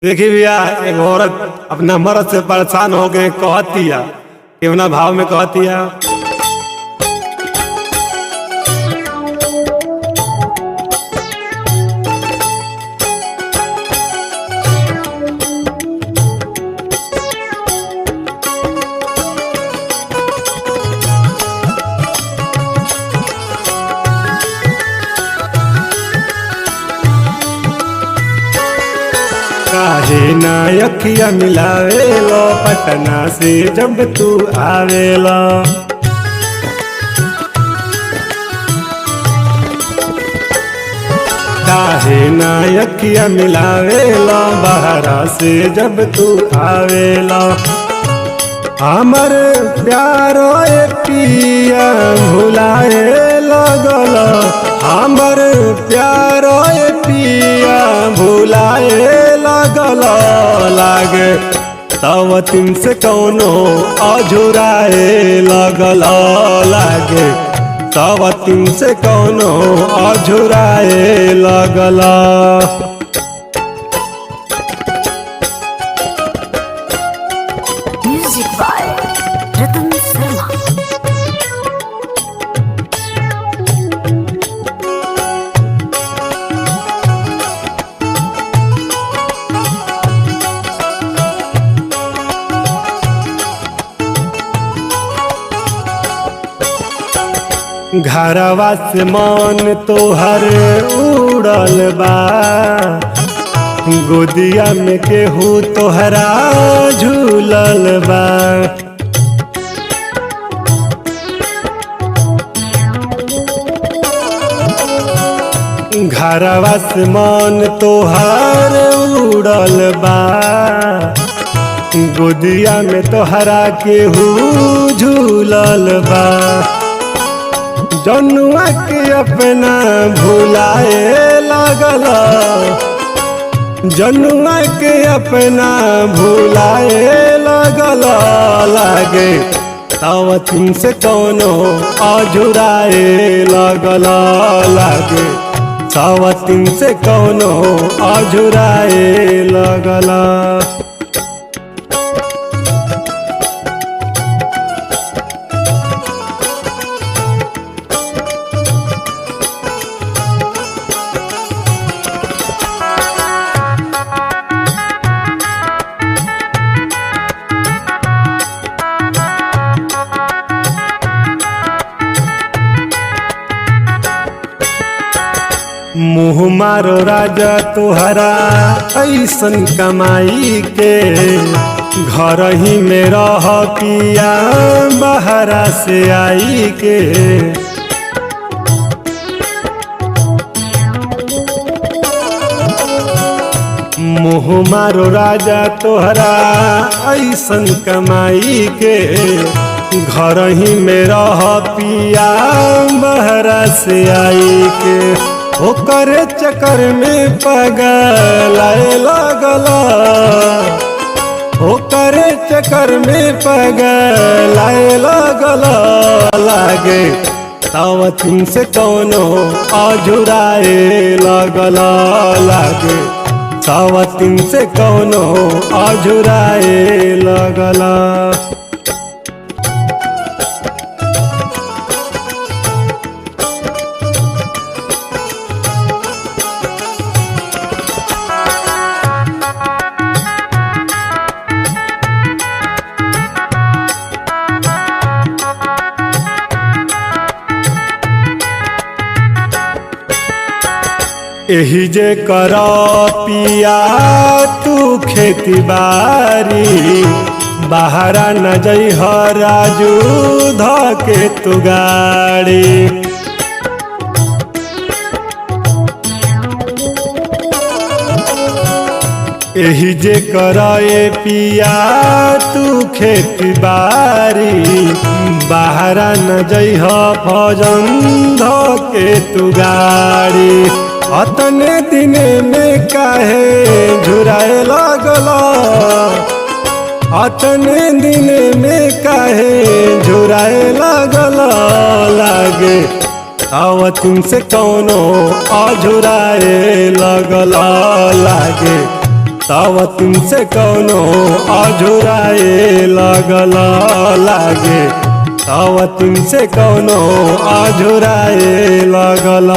देखी भैया एक औरत अपना मर्द से परेशान हो गए कहतिया केवना भाव में कहतिया। काहे ना अखिया मिलावेलो पटना से जब तू आवेला। काहे ना अखिया मिलावेला बहरा से जब तू आवेला। हमर प्यारो ए पिया भुलाए लगल, हमर प्यारो ए पिया भुलाए लगल। लागे तब तीन से कौनो अझुराए लगल, लागे तब तीन से कौनो अझुराए लगल। म्यूजिक बाय रतन शर्मा। घरवा से मन तोहर उड़ल बा, गोदिया में केहू तोहरा झूलल बा। घरवा से मन तोहर उड़ल बा, गोदिया में तोहरा केहू झूलल बा। जनुआ के अपना भुलाए लगल, जनुआ के अपना भुलाए लगल। लागे तब तीन से कौनो अझुराए लगल, लागे तब तीन से कौनो अझुराए लगल। मुँह मारो राजा तुहरा ऐसन कमाई के, घर ही में रह पिया बहरा से आई के। मुँह मारो राजा तुहरा ऐसन कमाई के, घर ही में रह पिया बहरा से आई के। ओकरे चक्कर में पगलाए लगल, ओकरे चक्कर में पगलाए लगल। लागे तब तीन से कौनो अझुराए लगल, लागे तब तीन से कौनो अझुराए लगल। एही जे कर पिया तू खेती बारी, बाहरा न जइह राजू धके तू गाड़ी। एही जे कर पिया तू खेती बारी, बाहरा न जइह फौजन धके तू गाड़ी। अतने दिन में काहे झुराए लगल, अतने दिन में काहे झुराए लगल। लागे अब तुमसे कौनो अझुराए लगल, लागे सावतिन से कौनो अझुराए लगल लागे सावतिन से कौनो अझुराए लगल।